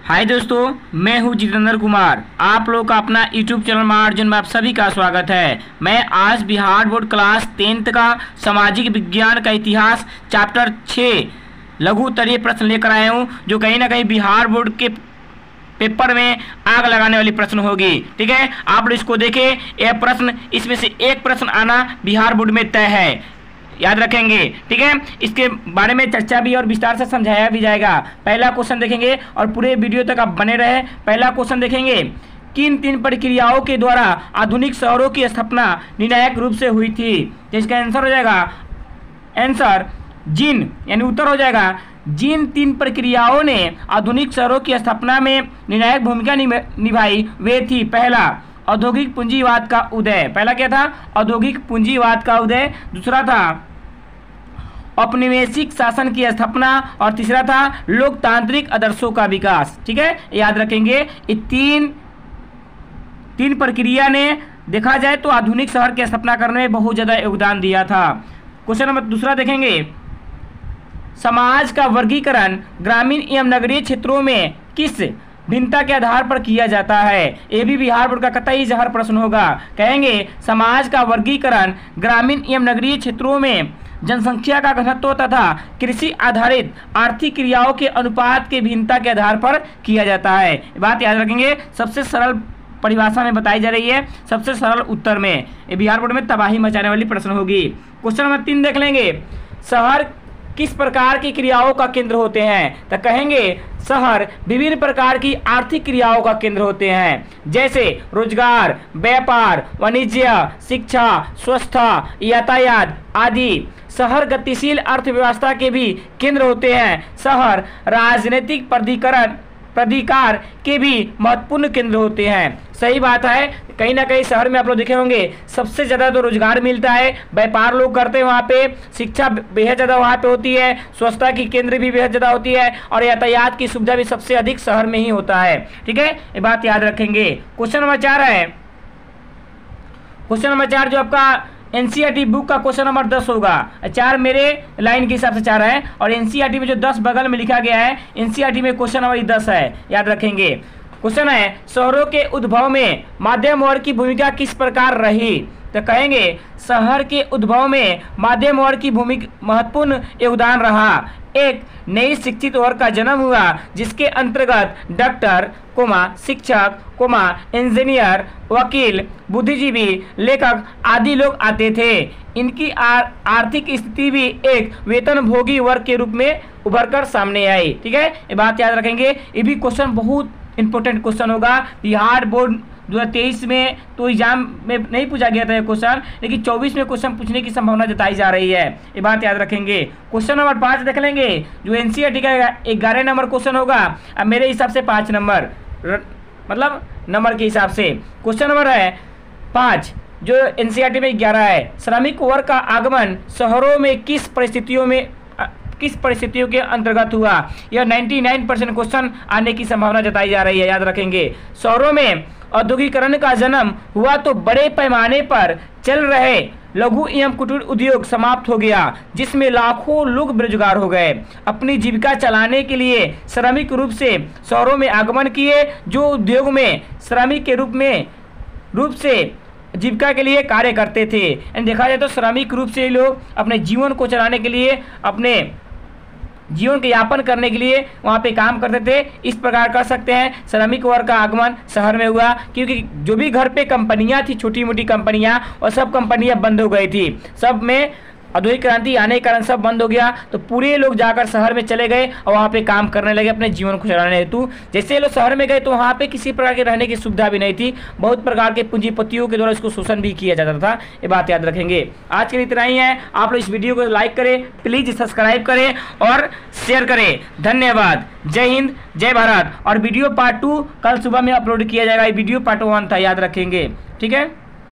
हाय दोस्तों, मैं हूं जितेंद्र कुमार। आप लोग का अपना यूट्यूब चैनल महाअर्जुन में आप सभी का स्वागत है। मैं आज बिहार बोर्ड क्लास 10th का सामाजिक विज्ञान का इतिहास चैप्टर 6 लघु उत्तरीय प्रश्न लेकर आया हूं, जो कहीं ना कहीं बिहार बोर्ड के पेपर में आग लगाने वाली प्रश्न होगी। ठीक है, आप लोग इसको देखें। यह प्रश्न, इसमें से एक प्रश्न आना बिहार बोर्ड में तय है, याद रखेंगे। ठीक है, इसके बारे में चर्चा भी और विस्तार से समझाया भी जाएगा। पहला क्वेश्चन देखेंगे और पूरे वीडियो तक आप बने रहे। पहला क्वेश्चन देखेंगे, किन तीन प्रक्रियाओं के द्वारा आधुनिक शहरों की स्थापना निर्णायक रूप से हुई थी? जिसका आंसर हो जाएगा, आंसर जिन, यानी उत्तर हो जाएगा जिन तीन प्रक्रियाओं ने आधुनिक शहरों की स्थापना में निर्णायक भूमिका निभाई वे थी। पहला, औद्योगिक पूंजीवाद का उदय। पहला क्या था? औद्योगिक पूंजीवाद का उदय। दूसरा था औपनिवेशिक शासन की स्थापना और तीसरा था लोकतांत्रिक आदर्शों का विकास। ठीक है, याद रखेंगे। ये तीन प्रक्रिया ने देखा जाए तो आधुनिक शहर की स्थापना करने में बहुत ज्यादा योगदान दिया था। क्वेश्चन नंबर दूसरा देखेंगे, समाज का वर्गीकरण ग्रामीण एवं नगरीय क्षेत्रों में किस भिन्नता के आधार पर किया जाता है? ये भी बिहार बोर्ड का कतई जहर प्रश्न होगा। कहेंगे समाज का वर्गीकरण ग्रामीण एवं नगरीय क्षेत्रों में जनसंख्या का घनत्व तथा कृषि आधारित आर्थिक क्रियाओं के अनुपात के भिन्नता के आधार पर किया जाता है। बात याद रखेंगे, सबसे सरल परिभाषा में बताई जा रही है, सबसे सरल उत्तर में। ये बिहार बोर्ड में तबाही मचाने वाली प्रश्न होगी। क्वेश्चन नंबर 3 देख लेंगे, शहर किस प्रकार की क्रियाओं का केंद्र होते हैं? तो कहेंगे शहर विभिन्न प्रकार की आर्थिक क्रियाओं का केंद्र होते हैं, जैसे रोजगार, व्यापार, वाणिज्य, शिक्षा, स्वास्थ्य, यातायात आदि। शहर गतिशील अर्थव्यवस्था के भी केंद्र होते हैं। शहर राजनीतिक प्राधिकार के भी महत्वपूर्ण केंद्र होते हैं। सही बात है, कहीं ना कहीं शहर में आप लोग देखे होंगे सबसे ज़्यादा तो रोजगार मिलता है, व्यापार लोग करते हैं वहाँ पे, शिक्षा बेहद ज़्यादा वहाँ पे होती है, स्वच्छता की केंद्र भी बेहद ज़्यादा होती है और यातायात की सुविधा भी सबसे अधिक शहर में ही होता है। ठीक है, ये बात याद रखेंगे। क्वेश्चन नंबर 4 है, क्वेश्चन नंबर 4 जो आपका एनसीईआरटी बुक का क्वेश्चन नंबर 10 होगा। 4 मेरे लाइन के हिसाब से 4 है और एनसीईआरटी में जो 10 बगल में लिखा गया है, एनसीईआरटी में क्वेश्चन नंबर 10 है, याद रखेंगे। क्वेश्चन है, शहरों के उद्भव में मध्यम वर्ग की भूमिका किस प्रकार रही? तो कहेंगे शहर के उद्भव में मध्यम वर्ग की भूमिका महत्वपूर्ण योगदान रहा। एक नई शिक्षित वर्ग का जन्म हुआ जिसके अंतर्गत डॉक्टर, शिक्षक, इंजीनियर, वकील, बुद्धिजीवी, लेखक आदि लोग आते थे। इनकी आर्थिक स्थिति भी एक वेतनभोगी वर्ग के रूप में उभरकर सामने आई। ठीक है, ये बात याद रखेंगे। ये भी क्वेश्चन बहुत इंपॉर्टेंट क्वेश्चन होगा। बिहार बोर्ड 2023 में तो एग्जाम में नहीं पूछा गया था ये क्वेश्चन, लेकिन 24 में क्वेश्चन पूछने की संभावना जताई जा रही है, ये बात याद रखेंगे। क्वेश्चन नंबर 5 देख लेंगे, जो एनसीईआरटी का 11 नंबर क्वेश्चन होगा। अब मेरे हिसाब से 5 नंबर, मतलब नंबर के हिसाब से क्वेश्चन नंबर है 5, जो एनसीईआरटी में 11 है। श्रमिक वर्ग का आगमन शहरों में किस परिस्थितियों के अंतर्गत हुआ? यह 99% क्वेश्चन आने की संभावना जताई जा रही है, याद रखेंगे। शहरों में औद्योगिकरण का जन्म हुआ तो बड़े पैमाने पर चल रहे लघु एवं कुटीर उद्योग समाप्त हो गया, जिसमें लाखों लोग बेरोजगार हो गए। अपनी जीविका चलाने के लिए श्रमिक रूप से शहरों में आगमन किए, जो उद्योग में श्रमिक के रूप से जीविका के लिए कार्य करते थे। देखा जाए तो श्रमिक रूप से लोग अपने जीवन को चलाने के लिए, अपने जीवन के यापन करने के लिए वहाँ पे काम करते थे। इस प्रकार कर सकते हैं श्रमिक वर्ग का आगमन शहर में हुआ, क्योंकि जो भी घर पे कंपनियां थी, छोटी मोटी कंपनियां, और सब कंपनियां बंद हो गई थी। सब में औद्योगिक क्रांति आने के कारण सब बंद हो गया, तो पूरे लोग जाकर शहर में चले गए और वहाँ पे काम करने लगे अपने जीवन को चलाने हेतु। जैसे लोग शहर में गए तो वहाँ पे किसी प्रकार के रहने की सुविधा भी नहीं थी, बहुत प्रकार के पूंजीपतियों के द्वारा इसको शोषण भी किया जाता था। ये बात याद रखेंगे। आज के लिए इतना ही है। आप लोग इस वीडियो को लाइक करें, प्लीज सब्सक्राइब करें और शेयर करें। धन्यवाद। जय हिंद, जय भारत। और वीडियो पार्ट 2 कल सुबह में अपलोड किया जाएगा। वीडियो पार्ट 1 था, याद रखेंगे। ठीक है।